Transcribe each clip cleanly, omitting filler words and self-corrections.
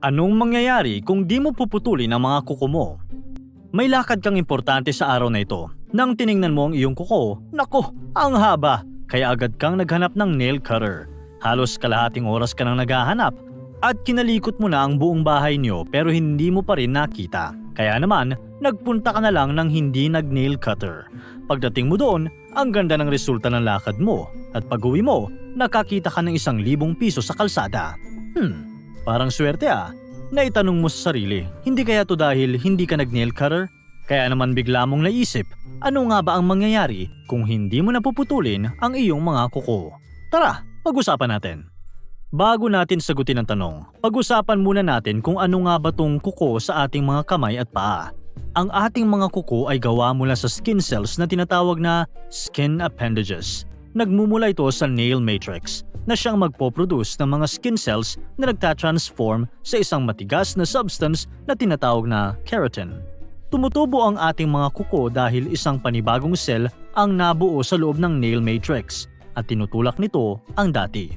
Anong mangyayari kung di mo puputulin ang mga kuko mo? May lakad kang importante sa araw na ito. Nang tiningnan mo ang iyong kuko, nako, ang haba! Kaya agad kang naghanap ng nail cutter. Halos kalahating oras ka nang naghahanap at kinalikot mo na ang buong bahay niyo pero hindi mo pa rin nakita. Kaya naman, nagpunta ka na lang ng hindi nag-nail cutter. Pagdating mo doon, ang ganda ng resulta ng lakad mo at pag-uwi mo, nakakita ka ng 1,000 piso sa kalsada. Parang swerte Naitanong mo sa sarili, hindi kaya to dahil hindi ka nag-nail cutter? Kaya naman bigla mong naisip, ano nga ba ang mangyayari kung hindi mo napuputulin ang iyong mga kuko? Tara, pag-usapan natin. Bago natin sagutin ang tanong, pag-usapan muna natin kung ano nga ba tong kuko sa ating mga kamay at paa. Ang ating mga kuko ay gawa mula sa skin cells na tinatawag na skin appendages. Nagmumula ito sa nail matrix na siyang magpo-produce ng mga skin cells na nagtatransform sa isang matigas na substance na tinatawag na keratin. Tumutubo ang ating mga kuko dahil isang panibagong cell ang nabuo sa loob ng nail matrix at tinutulak nito ang dati.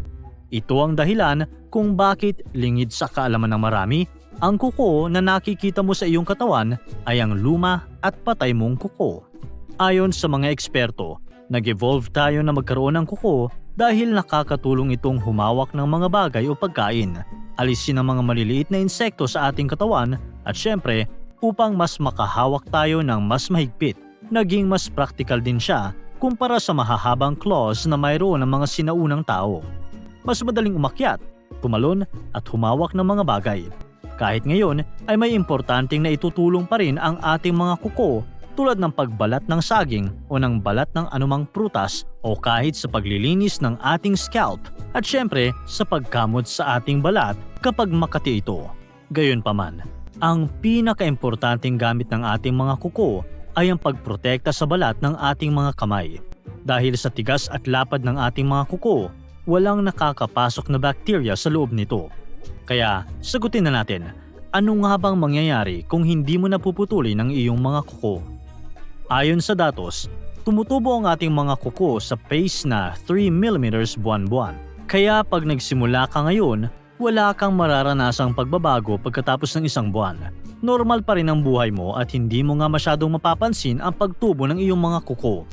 Ito ang dahilan kung bakit lingid sa kaalaman ng marami, ang kuko na nakikita mo sa iyong katawan ay ang luma at patay mong kuko. Ayon sa mga eksperto, nag-evolve tayo na magkaroon ng kuko dahil nakakatulong itong humawak ng mga bagay o pagkain, alisin ang mga maliliit na insekto sa ating katawan at syempre, upang mas makahawak tayo ng mas mahigpit. Naging mas practical din siya kumpara sa mahahabang claws na mayroon ng mga sinaunang tao. Mas madaling umakyat, tumalon at humawak ng mga bagay. Kahit ngayon ay may importanteng na itutulong pa rin ang ating mga kuko tulad ng pagbalat ng saging o ng balat ng anumang prutas o kahit sa paglilinis ng ating scalp at syempre sa pagkamot sa ating balat kapag makati ito. Gayunpaman, ang pinaka-importanting gamit ng ating mga kuko ay ang pagprotekta sa balat ng ating mga kamay. Dahil sa tigas at lapad ng ating mga kuko, walang nakakapasok na bakterya sa loob nito. Kaya sagutin na natin, ano nga bang mangyayari kung hindi mo napuputulin ang iyong mga kuko? Ayon sa datos, tumutubo ang ating mga kuko sa pace na 3mm buwan-buwan. Kaya pag nagsimula ka ngayon, wala kang mararanasang pagbabago pagkatapos ng 1 buwan. Normal pa rin ang buhay mo at hindi mo nga masyadong mapapansin ang pagtubo ng iyong mga kuko.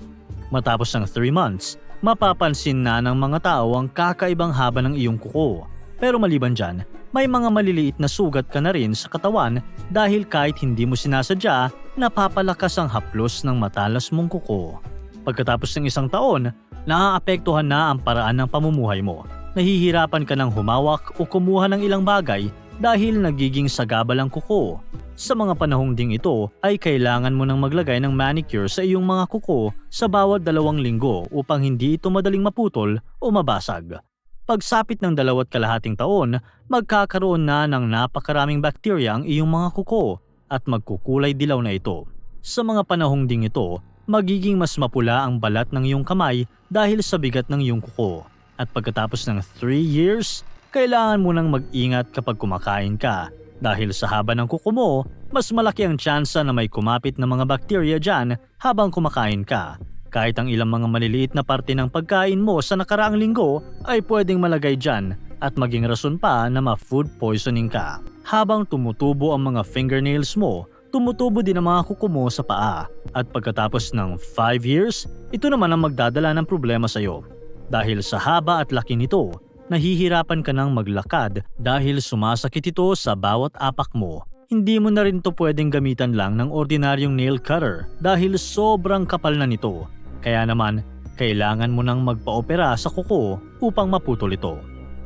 Matapos ng 3 months, mapapansin na ng mga tao ang kakaibang haba ng iyong kuko. Pero maliban dyan, may mga maliliit na sugat ka na rin sa katawan dahil kahit hindi mo sinasadya, napapalakas ang haplos ng matalas mong kuko. Pagkatapos ng 1 taon, naaapektuhan na ang paraan ng pamumuhay mo. Nahihirapan ka ng humawak o kumuha ng ilang bagay dahil nagiging sagabal ang kuko. Sa mga panahong ding ito ay kailangan mo nang maglagay ng manicure sa iyong mga kuko sa bawat 2 linggo upang hindi ito madaling maputol o mabasag. Pagsapit ng 2.5 taon, magkakaroon na ng napakaraming bakterya ang iyong mga kuko at magkukulay dilaw na ito. Sa mga panahong ding ito, magiging mas mapula ang balat ng iyong kamay dahil sa bigat ng iyong kuko. At pagkatapos ng 3 years, kailangan mo nang mag-ingat kapag kumakain ka dahil sa haba ng kuko mo, mas malaki ang tsansa na may kumapit na mga bakterya dyan habang kumakain ka. Kahit ang ilang mga maliliit na parte ng pagkain mo sa nakaraang linggo ay pwedeng malagay dyan at maging rason pa na ma-food poisoning ka. Habang tumutubo ang mga fingernails mo, tumutubo din ang mga kuko mo sa paa. At pagkatapos ng 5 years, ito naman ang magdadala ng problema sa iyo. Dahil sa haba at laki nito, nahihirapan ka nang maglakad dahil sumasakit ito sa bawat apak mo. Hindi mo na rin to pwedeng gamitan lang ng ordinaryong nail cutter dahil sobrang kapal na nito. Kaya naman, kailangan mo nang magpa-opera sa kuko upang maputol ito.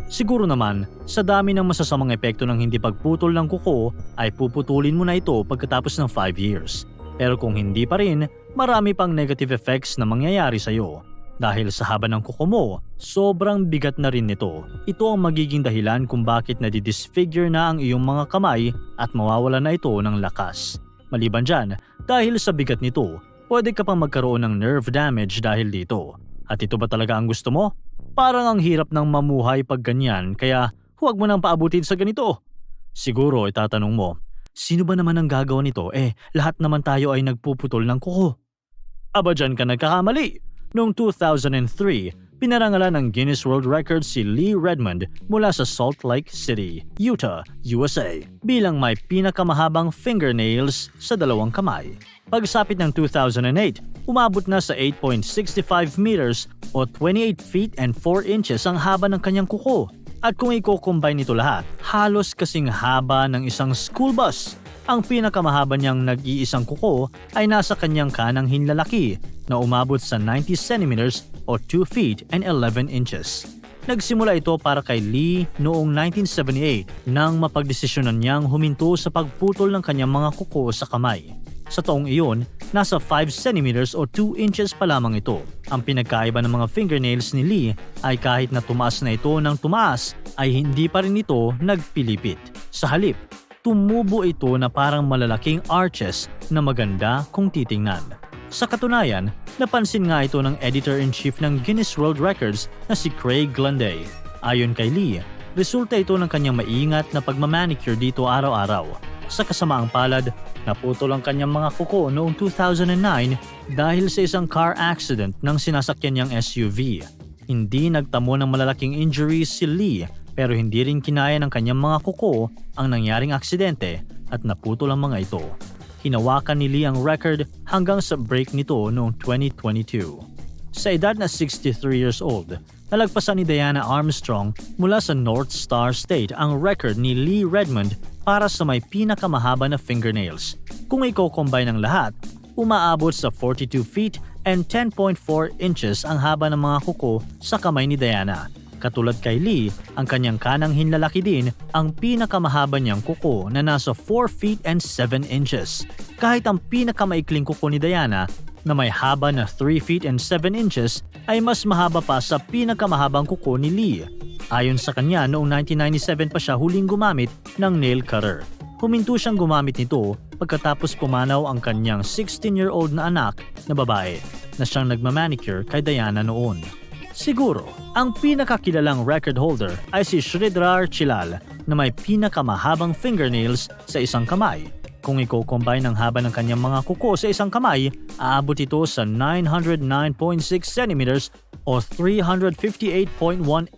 Siguro naman, sa dami ng masasamang epekto ng hindi pagputol ng kuko, ay puputulin mo na ito pagkatapos ng 5 years. Pero kung hindi pa rin, marami pang negative effects na mangyayari sa iyo. Dahil sa haba ng kuko mo, sobrang bigat na rin nito. Ito ang magiging dahilan kung bakit nadidisfigure na ang iyong mga kamay at mawawala na ito ng lakas. Maliban dyan, dahil sa bigat nito, pwede ka pang magkaroon ng nerve damage dahil dito. At ito ba talaga ang gusto mo? Parang ang hirap ng mamuhay pag ganyan kaya huwag mo nang paabutin sa ganito. Siguro itatanong mo, sino ba naman ang gagawa nito? Lahat naman tayo ay nagpuputol ng kuko. Aba dyan ka nagkakamali. Noong 2003, pinarangalan ng Guinness World Records si Lee Redmond mula sa Salt Lake City, Utah, USA bilang may pinakamahabang fingernails sa dalawang kamay. Pagsapit ng 2008, umabot na sa 8.65 meters o 28 feet and 4 inches ang haba ng kanyang kuko. At kung i-combine nito lahat, halos kasing haba ng isang school bus. Ang pinakamahaba niyang nag-iisang kuko ay nasa kanyang kanang hinlalaki na umabot sa 90 centimeters o 2 feet and 11 inches. Nagsimula ito para kay Lee noong 1978 nang mapagdesisyonan niyang huminto sa pagputol ng kanyang mga kuko sa kamay. Sa taong iyon, nasa 5 centimeters o 2 inches pa lamang ito. Ang pinagkaiba ng mga fingernails ni Lee ay kahit na tumaas na ito ng tumaas ay hindi pa rin ito nagpilipit. Sa halip, tumubo ito na parang malalaking arches na maganda kung titingnan. Sa katunayan, napansin nga ito ng editor-in-chief ng Guinness World Records na si Craig Glanday. Ayon kay Lee, resulta ito ng kanyang maingat na pagmamanicure dito araw-araw. Sa kasamaang palad, naputol ang kanyang mga kuko noong 2009 dahil sa isang car accident ng sinasakyan niyang SUV. Hindi nagtamo ng malalaking injuries si Lee pero hindi rin kinaya ng kanyang mga kuko ang nangyaring aksidente at naputol ang mga ito. Hinawakan ni Lee ang record hanggang sa break nito noong 2022. Sa edad na 63 years old, nalagpasan ni Diana Armstrong mula sa North Star State ang record ni Lee Redmond para sa may pinakamahaba na fingernails. Kung i-combine ang lahat, umaabot sa 42 feet and 10.4 inches ang haba ng mga kuko sa kamay ni Diana. Katulad kay Lee, ang kanyang kanang hinlalaki din ang pinakamahaba niyang kuko na nasa 4 feet and 7 inches. Kahit ang pinakamaikling kuko ni Diana na may haba na 3 feet and 7 inches ay mas mahaba pa sa pinakamahabang kuko ni Lee. Ayon sa kanya, noong 1997 pa siya huling gumamit ng nail cutter. Huminto siyang gumamit nito pagkatapos pumanaw ang kanyang 16-year-old na anak na babae na siyang nagmamanicure kay Diana noon. Siguro, ang pinakakilalang record holder ay si Sridhar Chilal na may pinakamahabang fingernails sa isang kamay. Kung i-combine ang haba ng kanyang mga kuko sa isang kamay, aabot ito sa 909.6 centimeters o 358.1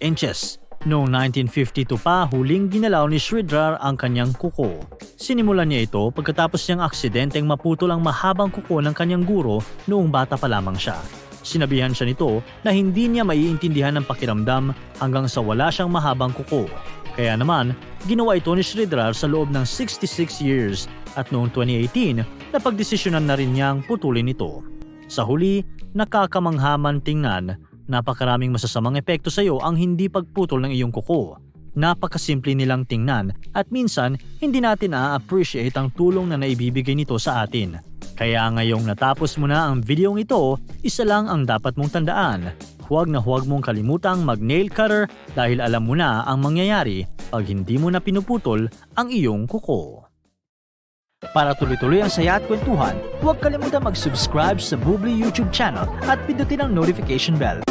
inches. Noong 1952 pa, huling ginalaw ni Sridhar ang kanyang kuko. Sinimulan niya ito pagkatapos niyang aksidenteng maputol ang mahabang kuko ng kanyang guro noong bata pa lamang siya. Sinabihan siya nito na hindi niya maiintindihan ang pakiramdam hanggang sa wala siyang mahabang kuko. Kaya naman, ginawa ito ni Sridhar sa loob ng 66 years at noong 2018, napagdesisyonan na rin niyang putulin ito. Sa huli, nakakamanghaman tingnan, napakaraming masasamang epekto sa iyo ang hindi pagputol ng iyong kuko. Napakasimple nilang tingnan at minsan hindi natin a-appreciate ang tulong na naibibigay nito sa atin. Kaya ngayong natapos mo na ang videong ito, isa lang ang dapat mong tandaan. Huwag na huwag mong kalimutang mag-nail cutter dahil alam mo na ang mangyayari pag hindi mo na pinuputol ang iyong kuko. Para tuloy-tuloy ang saya at kwentuhan, huwag kalimutan mag-subscribe sa Bubbly YouTube channel at pindutin ang notification bell.